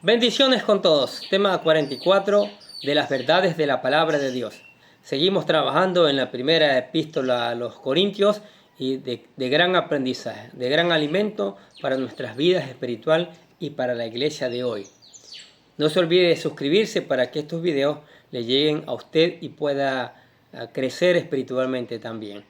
Bendiciones con todos. Tema 44 de las verdades de la palabra de Dios. Seguimos trabajando en la primera epístola a los Corintios y de gran aprendizaje, de gran alimento para nuestras vidas espiritual y para la iglesia de hoy. No se olvide de suscribirse para que estos videos le lleguen a usted y pueda crecer espiritualmente también.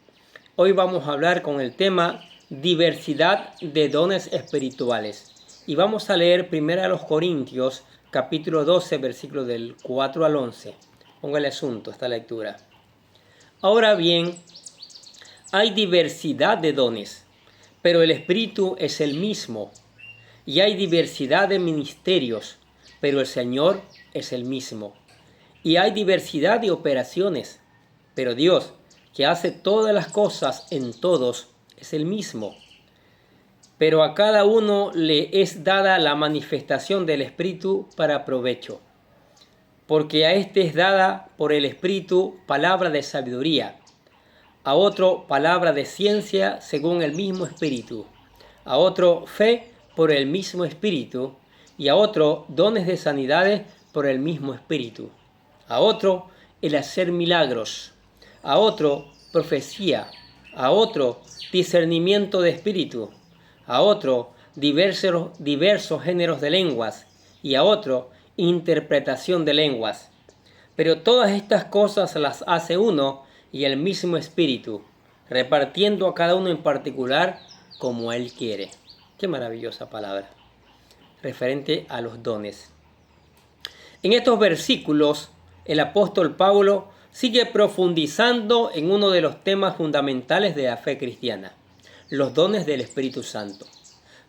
Hoy vamos a hablar con el tema diversidad de dones espirituales. Y vamos a leer 1 Corintios, capítulo 12, versículos del 4 al 11. Póngale asunto a esta lectura. Ahora bien, hay diversidad de dones, pero el Espíritu es el mismo. Y hay diversidad de ministerios, pero el Señor es el mismo. Y hay diversidad de operaciones, pero Dios, que hace todas las cosas en todos, es el mismo. Pero a cada uno le es dada la manifestación del Espíritu para provecho. Porque a este es dada por el Espíritu palabra de sabiduría, a otro palabra de ciencia según el mismo Espíritu, a otro fe por el mismo Espíritu, y a otro dones de sanidades por el mismo Espíritu, a otro el hacer milagros, a otro profecía, a otro discernimiento de espíritu, a otro diversos géneros de lenguas, y a otro interpretación de lenguas. Pero todas estas cosas las hace uno y el mismo Espíritu, repartiendo a cada uno en particular como Él quiere. Qué maravillosa palabra, referente a los dones. En estos versículos, el apóstol Pablo sigue profundizando en uno de los temas fundamentales de la fe cristiana, los dones del Espíritu Santo.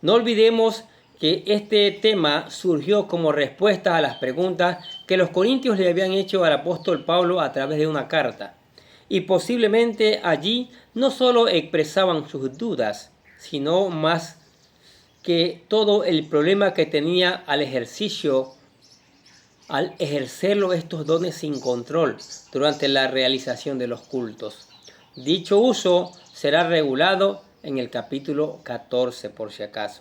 No olvidemos que este tema surgió como respuesta a las preguntas que los corintios le habían hecho al apóstol Pablo a través de una carta. Y posiblemente allí no solo expresaban sus dudas, sino más que todo el problema que tenía al ejercerlo estos dones sin control durante la realización de los cultos. Dicho uso será regulado en el capítulo 14 por si acaso.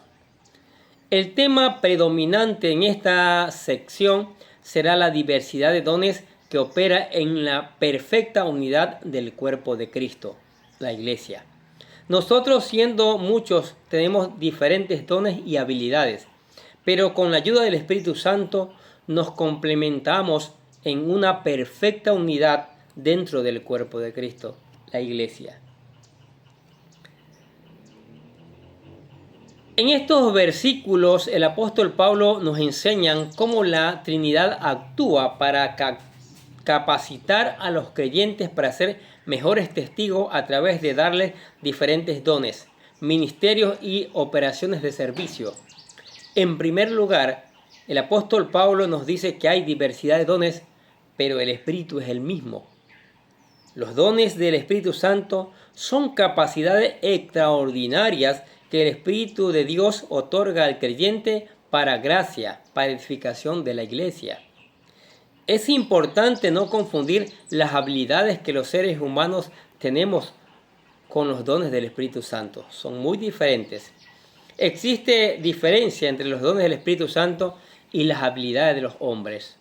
El tema predominante en esta sección será la diversidad de dones que opera en la perfecta unidad del cuerpo de Cristo, la Iglesia. Nosotros, siendo muchos, tenemos diferentes dones y habilidades, pero con la ayuda del Espíritu Santo nos complementamos en una perfecta unidad dentro del cuerpo de Cristo, la Iglesia. En estos versículos el apóstol Pablo nos enseña cómo la Trinidad actúa para capacitar a los creyentes para ser mejores testigos a través de darles diferentes dones, ministerios y operaciones de servicio. En primer lugar, el apóstol Pablo nos dice que hay diversidad de dones, pero el Espíritu es el mismo. Los dones del Espíritu Santo son capacidades extraordinarias que el Espíritu de Dios otorga al creyente para gracia, para edificación de la iglesia. Es importante no confundir las habilidades que los seres humanos tenemos con los dones del Espíritu Santo. Son muy diferentes. Existe diferencia entre los dones del Espíritu Santo y las habilidades de los hombres.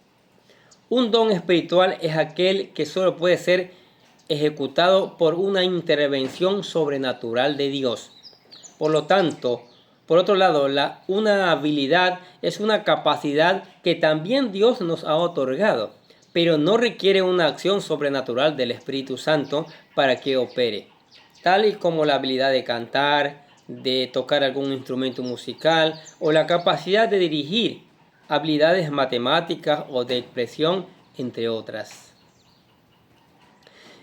Un don espiritual es aquel que solo puede ser ejecutado por una intervención sobrenatural de Dios. Por lo tanto, por otro lado, una habilidad es una capacidad que también Dios nos ha otorgado, pero no requiere una acción sobrenatural del Espíritu Santo para que opere, tal y como la habilidad de cantar, de tocar algún instrumento musical o la capacidad de dirigir, habilidades matemáticas o de expresión, entre otras.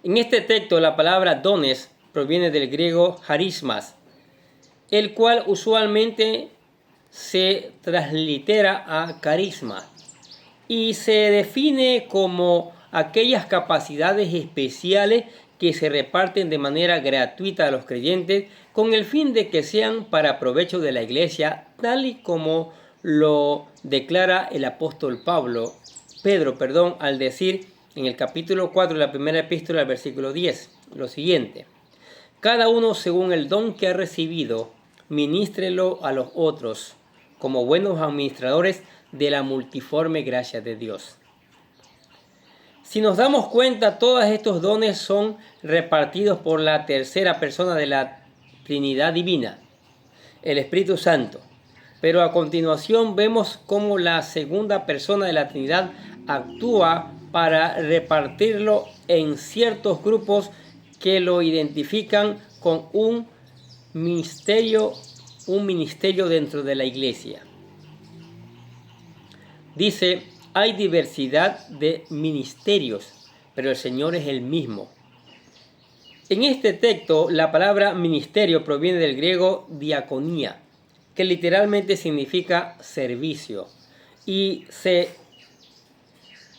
En este texto la palabra dones proviene del griego charismas, el cual usualmente se translitera a carisma y se define como aquellas capacidades especiales que se reparten de manera gratuita a los creyentes con el fin de que sean para provecho de la iglesia, tal y como lo declara el apóstol Pedro, al decir en el capítulo 4 de la primera epístola, al versículo 10, lo siguiente: cada uno según el don que ha recibido, ministrelo a los otros como buenos administradores de la multiforme gracia de Dios. Si nos damos cuenta, todos estos dones son repartidos por la tercera persona de la Trinidad Divina, el Espíritu Santo. Pero a continuación vemos cómo la segunda persona de la Trinidad actúa para repartirlo en ciertos grupos que lo identifican con un ministerio dentro de la iglesia. Dice, hay diversidad de ministerios, pero el Señor es el mismo. En este texto, la palabra ministerio proviene del griego diaconía, que literalmente significa servicio, y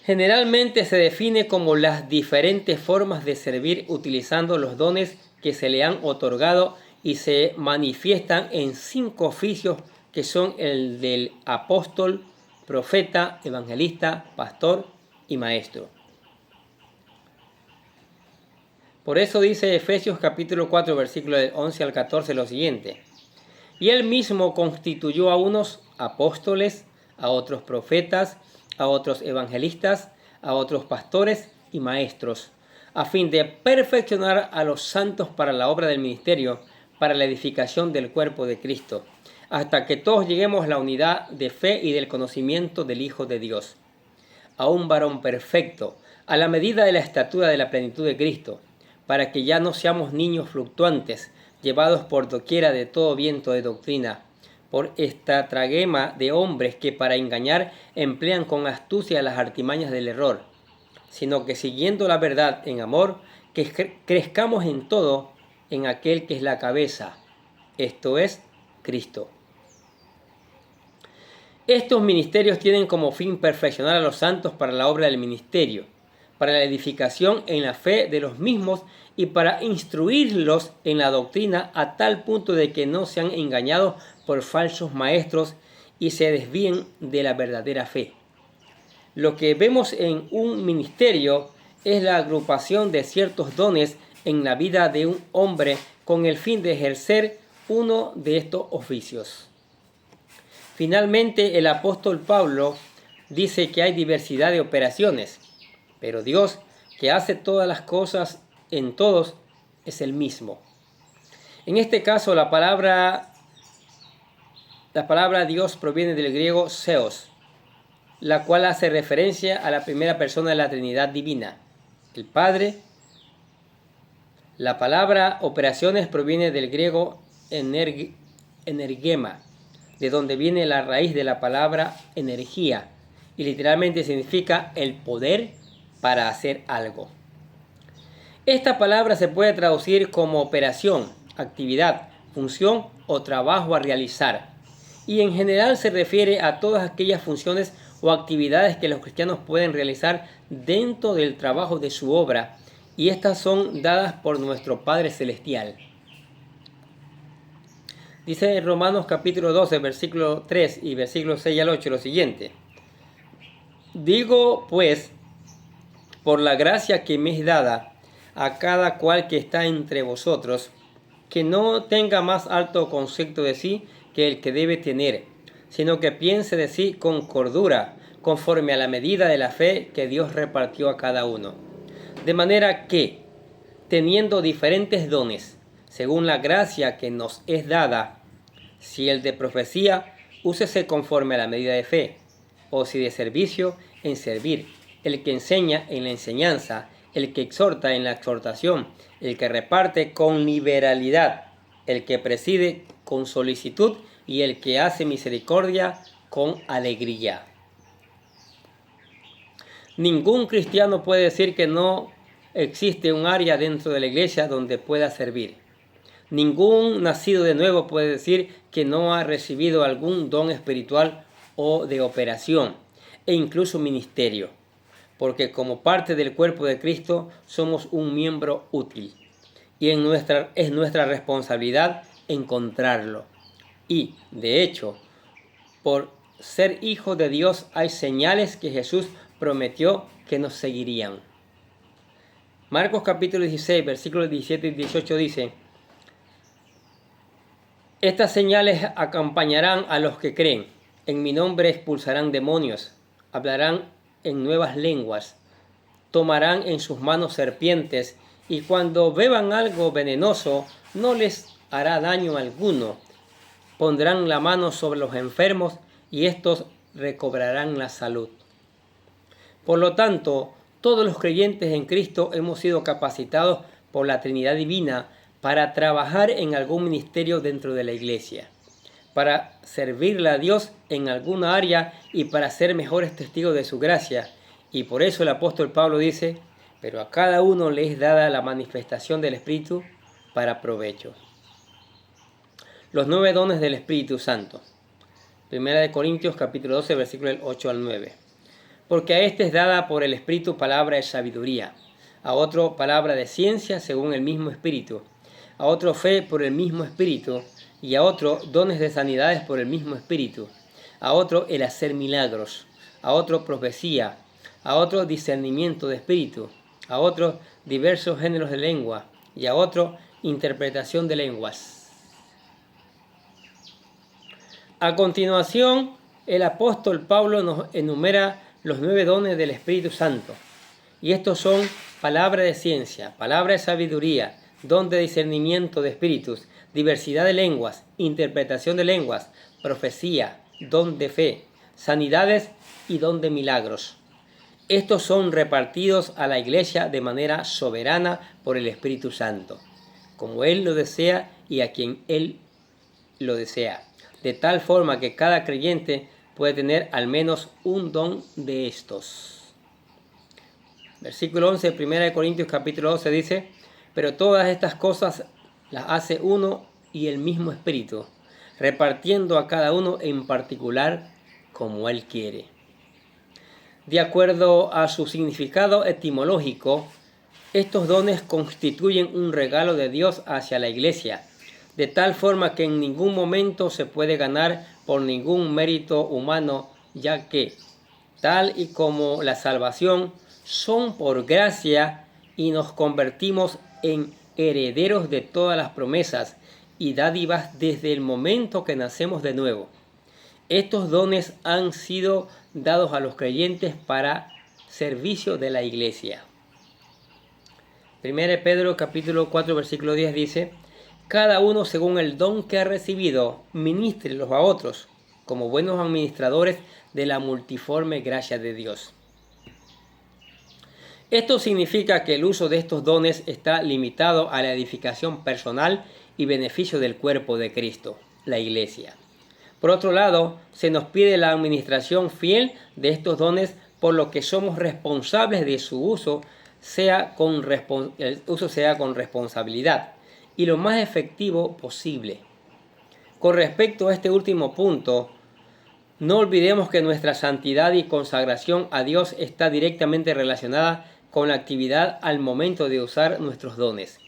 generalmente se define como las diferentes formas de servir utilizando los dones que se le han otorgado y se manifiestan en 5 oficios que son el del apóstol, profeta, evangelista, pastor y maestro. Por eso dice Efesios capítulo 4, versículos del 11 al 14 lo siguiente. Y él mismo constituyó a unos apóstoles, a otros profetas, a otros evangelistas, a otros pastores y maestros, a fin de perfeccionar a los santos para la obra del ministerio, para la edificación del cuerpo de Cristo, hasta que todos lleguemos a la unidad de fe y del conocimiento del Hijo de Dios, a un varón perfecto, a la medida de la estatura de la plenitud de Cristo, para que ya no seamos niños fluctuantes, llevados por doquiera de todo viento de doctrina, por esta traguema de hombres que para engañar emplean con astucia las artimañas del error, sino que siguiendo la verdad en amor, que crezcamos en todo en aquel que es la cabeza, esto es, Cristo. Estos ministerios tienen como fin perfeccionar a los santos para la obra del ministerio, para la edificación en la fe de los mismos y para instruirlos en la doctrina a tal punto de que no sean engañados por falsos maestros y se desvíen de la verdadera fe. Lo que vemos en un ministerio es la agrupación de ciertos dones en la vida de un hombre con el fin de ejercer uno de estos oficios. Finalmente, el apóstol Pablo dice que hay diversidad de operaciones, pero Dios, que hace todas las cosas en todos, es el mismo. En este caso, la palabra Dios proviene del griego Theos, la cual hace referencia a la primera persona de la Trinidad Divina, el Padre. La palabra operaciones proviene del griego energema, de donde viene la raíz de la palabra energía, y literalmente significa el poder para hacer algo. Esta palabra se puede traducir como operación, actividad, función o trabajo a realizar, y en general se refiere a todas aquellas funciones o actividades que los cristianos pueden realizar dentro del trabajo de su obra, y estas son dadas por nuestro Padre Celestial. Dice en Romanos capítulo 12, versículo 3 y versículo 6 al 8 lo siguiente. Digo pues, por la gracia que me es dada a cada cual que está entre vosotros, que no tenga más alto concepto de sí que el que debe tener, sino que piense de sí con cordura, conforme a la medida de la fe que Dios repartió a cada uno. De manera que, teniendo diferentes dones, según la gracia que nos es dada, si el de profecía, úsese conforme a la medida de fe, o si de servicio, en servir, el que enseña en la enseñanza, el que exhorta en la exhortación, el que reparte con liberalidad, el que preside con solicitud y el que hace misericordia con alegría. Ningún cristiano puede decir que no existe un área dentro de la iglesia donde pueda servir. Ningún nacido de nuevo puede decir que no ha recibido algún don espiritual o de operación, e incluso ministerio, porque como parte del cuerpo de Cristo somos un miembro útil, y es nuestra responsabilidad encontrarlo. Y, de hecho, por ser hijo de Dios hay señales que Jesús prometió que nos seguirían. Marcos capítulo 16, versículos 17 y 18 dice: estas señales acompañarán a los que creen. En mi nombre expulsarán demonios, hablarán en nuevas lenguas, tomarán en sus manos serpientes, y cuando beban algo venenoso no les hará daño alguno. Pondrán la mano sobre los enfermos y estos recobrarán la salud. Por lo tanto, todos los creyentes en Cristo hemos sido capacitados por la Trinidad Divina para trabajar en algún ministerio dentro de la iglesia, para servirle a Dios en alguna área y para ser mejores testigos de su gracia. Y por eso el apóstol Pablo dice, pero a cada uno le es dada la manifestación del Espíritu para provecho. Los 9 dones del Espíritu Santo. 1 Corintios capítulo 12, versículos del 8 al 9. Porque a este es dada por el Espíritu palabra de sabiduría, a otro palabra de ciencia según el mismo Espíritu, a otro fe por el mismo Espíritu, y a otro dones de sanidades por el mismo Espíritu, a otro el hacer milagros, a otro profecía, a otro discernimiento de espíritu, a otro diversos géneros de lengua, y a otro interpretación de lenguas. A continuación, el apóstol Pablo nos enumera los 9 dones del Espíritu Santo. Y estos son palabra de ciencia, palabra de sabiduría, don de discernimiento de espíritus, diversidad de lenguas, interpretación de lenguas, profecía, don de fe, sanidades y don de milagros. Estos son repartidos a la iglesia de manera soberana por el Espíritu Santo, como Él lo desea y a quien Él lo desea, de tal forma que cada creyente puede tener al menos un don de estos. Versículo 11, 1 Corintios capítulo 12 dice, pero todas estas cosas las hace uno y el mismo Espíritu, repartiendo a cada uno en particular como Él quiere. De acuerdo a su significado etimológico, estos dones constituyen un regalo de Dios hacia la iglesia, de tal forma que en ningún momento se puede ganar por ningún mérito humano, ya que, tal y como la salvación, son por gracia y nos convertimos en herederos de todas las promesas y dádivas desde el momento que nacemos de nuevo. Estos dones han sido dados a los creyentes para servicio de la iglesia. 1 Pedro capítulo 4 versículo 10 dice, cada uno según el don que ha recibido, ministrélos a otros, como buenos administradores de la multiforme gracia de Dios. Esto significa que el uso de estos dones está limitado a la edificación personal y beneficio del cuerpo de Cristo, la iglesia. Por otro lado, se nos pide la administración fiel de estos dones, por lo que somos responsables de su uso, el uso sea con responsabilidad y lo más efectivo posible. Con respecto a este último punto, no olvidemos que nuestra santidad y consagración a Dios está directamente relacionada con la actividad al momento de usar nuestros dones.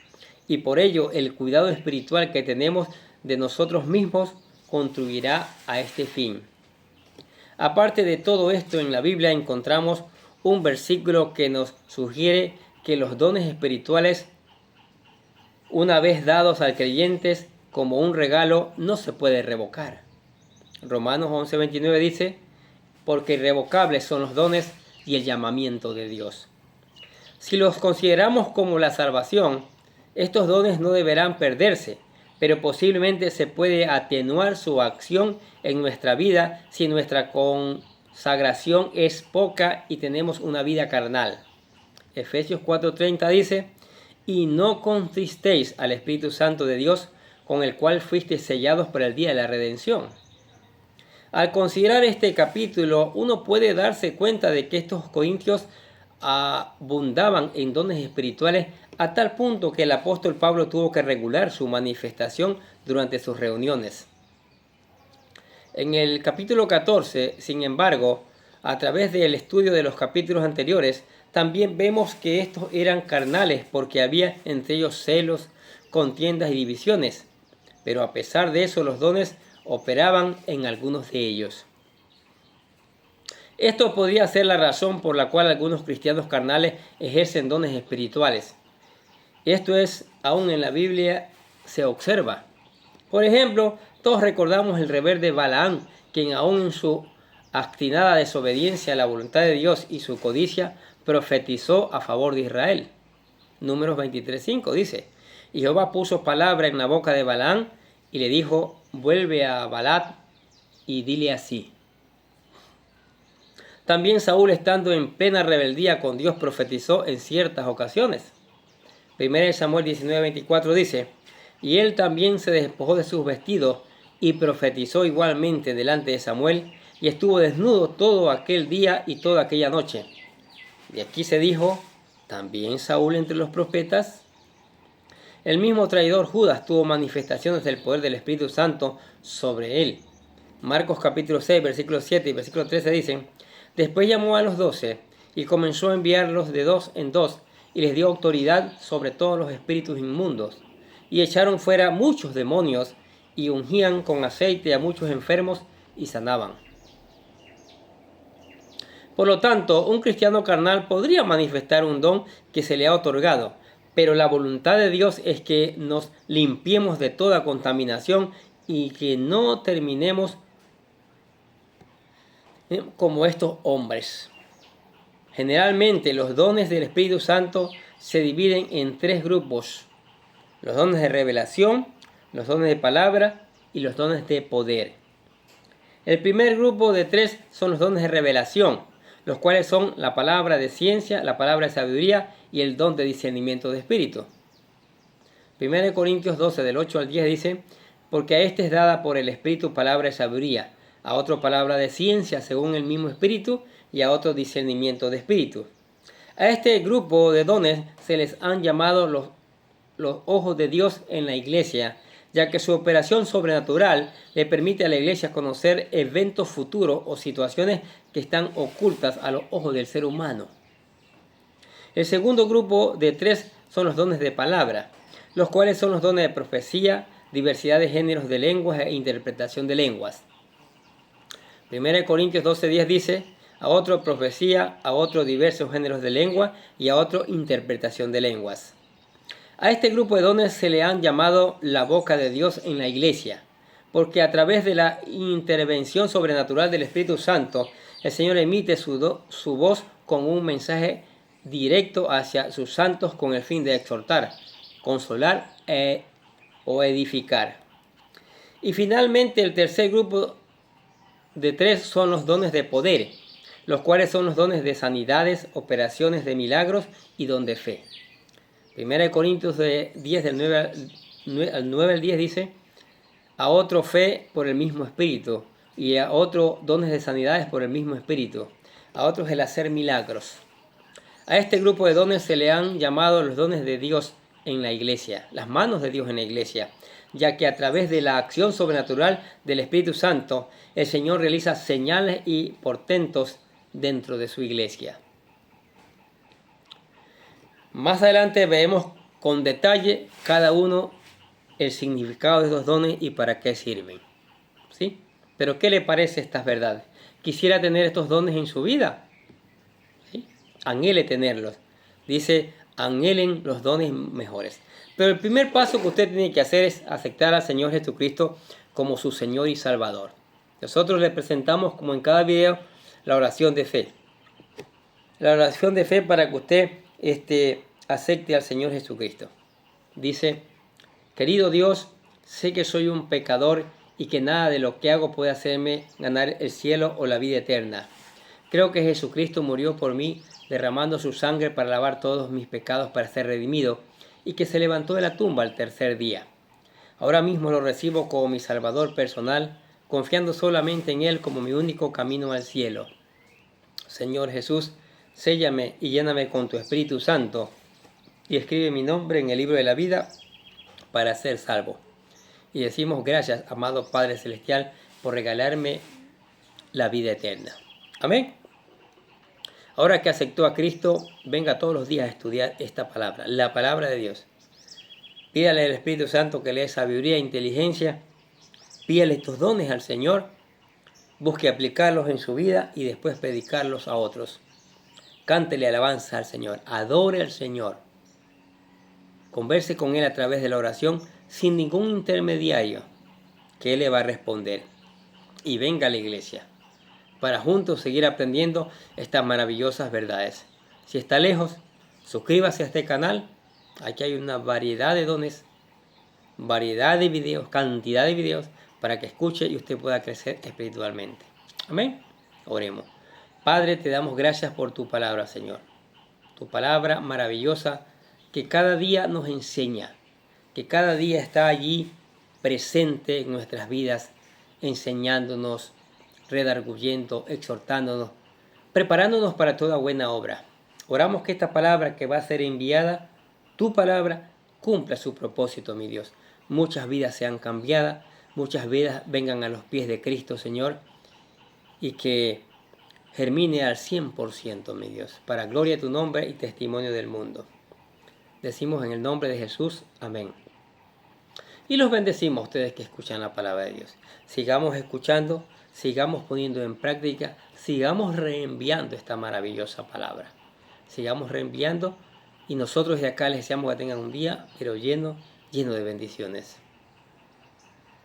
Y por ello, el cuidado espiritual que tenemos de nosotros mismos contribuirá a este fin. Aparte de todo esto, en la Biblia encontramos un versículo que nos sugiere que los dones espirituales, una vez dados al creyente como un regalo, no se puede revocar. Romanos 11:29 dice, porque irrevocables son los dones y el llamamiento de Dios. Si los consideramos como la salvación, estos dones no deberán perderse, pero posiblemente se puede atenuar su acción en nuestra vida si nuestra consagración es poca y tenemos una vida carnal. Efesios 4:30 dice, y no contristéis al Espíritu Santo de Dios, con el cual fuisteis sellados para el día de la redención. Al considerar este capítulo, uno puede darse cuenta de que estos corintios abundaban en dones espirituales a tal punto que el apóstol Pablo tuvo que regular su manifestación durante sus reuniones. En el capítulo 14, sin embargo, a través del estudio de los capítulos anteriores, también vemos que estos eran carnales porque había entre ellos celos, contiendas y divisiones. Pero a pesar de eso, los dones operaban en algunos de ellos. Esto podría ser la razón por la cual algunos cristianos carnales ejercen dones espirituales. Esto es, aún en la Biblia se observa. Por ejemplo, todos recordamos el rebelde Balaam, quien aún en su obstinada desobediencia a la voluntad de Dios y su codicia, profetizó a favor de Israel. Números 23:5 dice, y Jehová puso palabra en la boca de Balaam y le dijo, vuelve a Balac y dile así. También Saúl, estando en plena rebeldía con Dios, profetizó en ciertas ocasiones. 1 Samuel 19:24 dice, y él también se despojó de sus vestidos y profetizó igualmente delante de Samuel, y estuvo desnudo todo aquel día y toda aquella noche. Y aquí se dijo, también Saúl entre los profetas. El mismo traidor Judas tuvo manifestaciones del poder del Espíritu Santo sobre él. Marcos capítulo 6, versículo 7 y versículo 13 dicen, después llamó a los 12 y comenzó a enviarlos de dos en dos y les dio autoridad sobre todos los espíritus inmundos. Y echaron fuera muchos demonios y ungían con aceite a muchos enfermos y sanaban. Por lo tanto, un cristiano carnal podría manifestar un don que se le ha otorgado, pero la voluntad de Dios es que nos limpiemos de toda contaminación y que no terminemos como estos hombres. Generalmente los dones del Espíritu Santo se dividen en tres grupos: los dones de revelación, los dones de palabra y los dones de poder. El primer grupo de tres son los dones de revelación, los cuales son la palabra de ciencia, la palabra de sabiduría y el don de discernimiento de espíritu. 1 Corintios 12, del 8 al 10 dice, porque a este es dada por el Espíritu palabra de sabiduría, a otro palabra de ciencia según el mismo Espíritu y a otro discernimiento de espíritu. A este grupo de dones se les han llamado los ojos de Dios en la iglesia, ya que su operación sobrenatural le permite a la iglesia conocer eventos futuros o situaciones que están ocultas a los ojos del ser humano. El segundo grupo de tres son los dones de palabra, los cuales son los dones de profecía, diversidad de géneros de lenguas e interpretación de lenguas. 1 Corintios 12:10 dice, a otro profecía, a otro diversos géneros de lengua y a otro interpretación de lenguas. A este grupo de dones se le han llamado la boca de Dios en la iglesia, porque a través de la intervención sobrenatural del Espíritu Santo, el Señor emite su voz con un mensaje directo hacia sus santos con el fin de exhortar, consolar o edificar. Y finalmente el tercer grupo de tres son los dones de poder, los cuales son los dones de sanidades, operaciones de milagros y don de fe. 1 Corintios 10, del 9 al 10 dice, a otro fe por el mismo Espíritu, y a otro dones de sanidades por el mismo Espíritu, a otros el hacer milagros. A este grupo de dones se le han llamado los dones de Dios en la iglesia, las manos de Dios en la iglesia, ya que a través de la acción sobrenatural del Espíritu Santo, el Señor realiza señales y portentos dentro de su iglesia. Más adelante veremos con detalle cada uno el significado de estos dones y para qué sirven. ¿Sí? Pero ¿qué le parece estas verdades? ¿Quisiera tener estos dones en su vida? ¿Sí? Anhele tenerlos. Dice, anhelen los dones mejores. Pero el primer paso que usted tiene que hacer es aceptar al Señor Jesucristo como su Señor y Salvador. Nosotros le presentamos, como en cada video, la oración de fe. La oración de fe para que usted acepte al Señor Jesucristo. Dice, querido Dios, sé que soy un pecador y que nada de lo que hago puede hacerme ganar el cielo o la vida eterna. Creo que Jesucristo murió por mí, derramando su sangre para lavar todos mis pecados para ser redimido, y que se levantó de la tumba al tercer día. Ahora mismo lo recibo como mi Salvador personal, confiando solamente en Él como mi único camino al cielo. Señor Jesús, séllame y lléname con tu Espíritu Santo, y escribe mi nombre en el libro de la vida para ser salvo. Y decimos gracias, amado Padre Celestial, por regalarme la vida eterna. Amén. Ahora que aceptó a Cristo, venga todos los días a estudiar esta palabra, la palabra de Dios. Pídale al Espíritu Santo que le dé sabiduría e inteligencia. Pídale estos dones al Señor. Busque aplicarlos en su vida y después predicarlos a otros. Cántele alabanza al Señor. Adore al Señor. Converse con Él a través de la oración sin ningún intermediario, que Él le va a responder. y venga a la iglesia para juntos seguir aprendiendo estas maravillosas verdades. Si está lejos, suscríbase a este canal. Aquí hay una variedad de dones, variedad de videos, cantidad de videos para que escuche y usted pueda crecer espiritualmente. Amén. Oremos. Padre, te damos gracias por tu palabra, Señor. Tu palabra maravillosa que cada día nos enseña, que cada día está allí presente en nuestras vidas, enseñándonos, redarguyendo, exhortándonos, preparándonos para toda buena obra. Oramos que esta palabra que va a ser enviada, tu palabra, cumpla su propósito, mi Dios. Muchas vidas sean cambiadas, muchas vidas vengan a los pies de Cristo, Señor, y que germine al 100%, mi Dios, para gloria de tu nombre y testimonio del mundo. Decimos en el nombre de Jesús, amén. Y los bendecimos a ustedes que escuchan la palabra de Dios. Sigamos escuchando, sigamos poniendo en práctica, sigamos reenviando esta maravillosa palabra. Sigamos reenviando y nosotros de acá les deseamos que tengan un día, pero lleno de bendiciones.